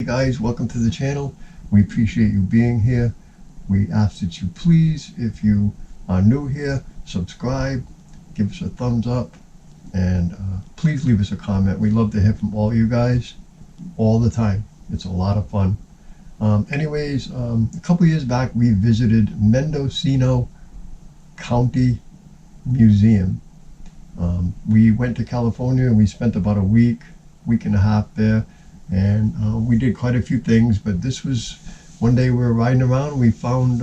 guys, welcome to the channel. We appreciate you being here. We ask that you please, if you are new here, subscribe, give us a thumbs up, and please leave us a comment. We love to hear from all you guys all the time. It's a lot of fun. A couple years back we visited Mendocino County Museum. We went to California and we spent about a week and a half there, and we did quite a few things, but this was one day we were riding around and we found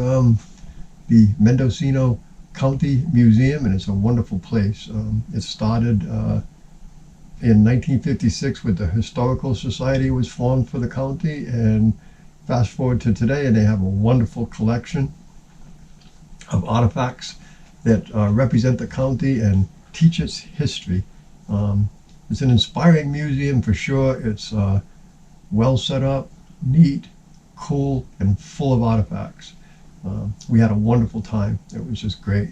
the Mendocino County Museum, and it's a wonderful place. It started in 1956 with the Historical Society was formed for the county, and fast forward to today and they have a wonderful collection of artifacts that represent the county and teach its history. It's an inspiring museum for sure. It's well set up, neat, cool, and full of artifacts. We had a wonderful time. It was just great.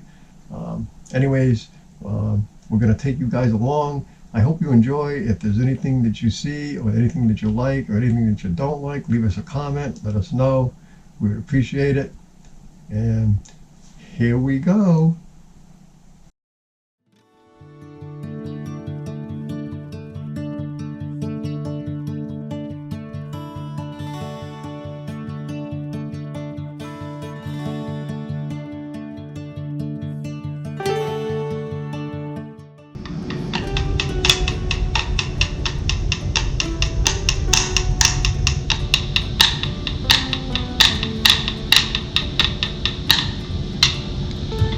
We're going to take you guys along. I hope you enjoy. If there's anything that you see or anything that you like or anything that you don't like, leave us a comment. Let us know. We would appreciate it. And here we go.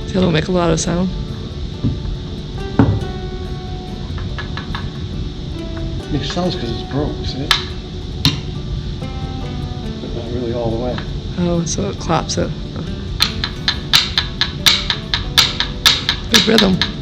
They don't make a lot of sound. Makes sounds because it's broke, see it? But not really all the way. Oh, so it claps it. Good rhythm.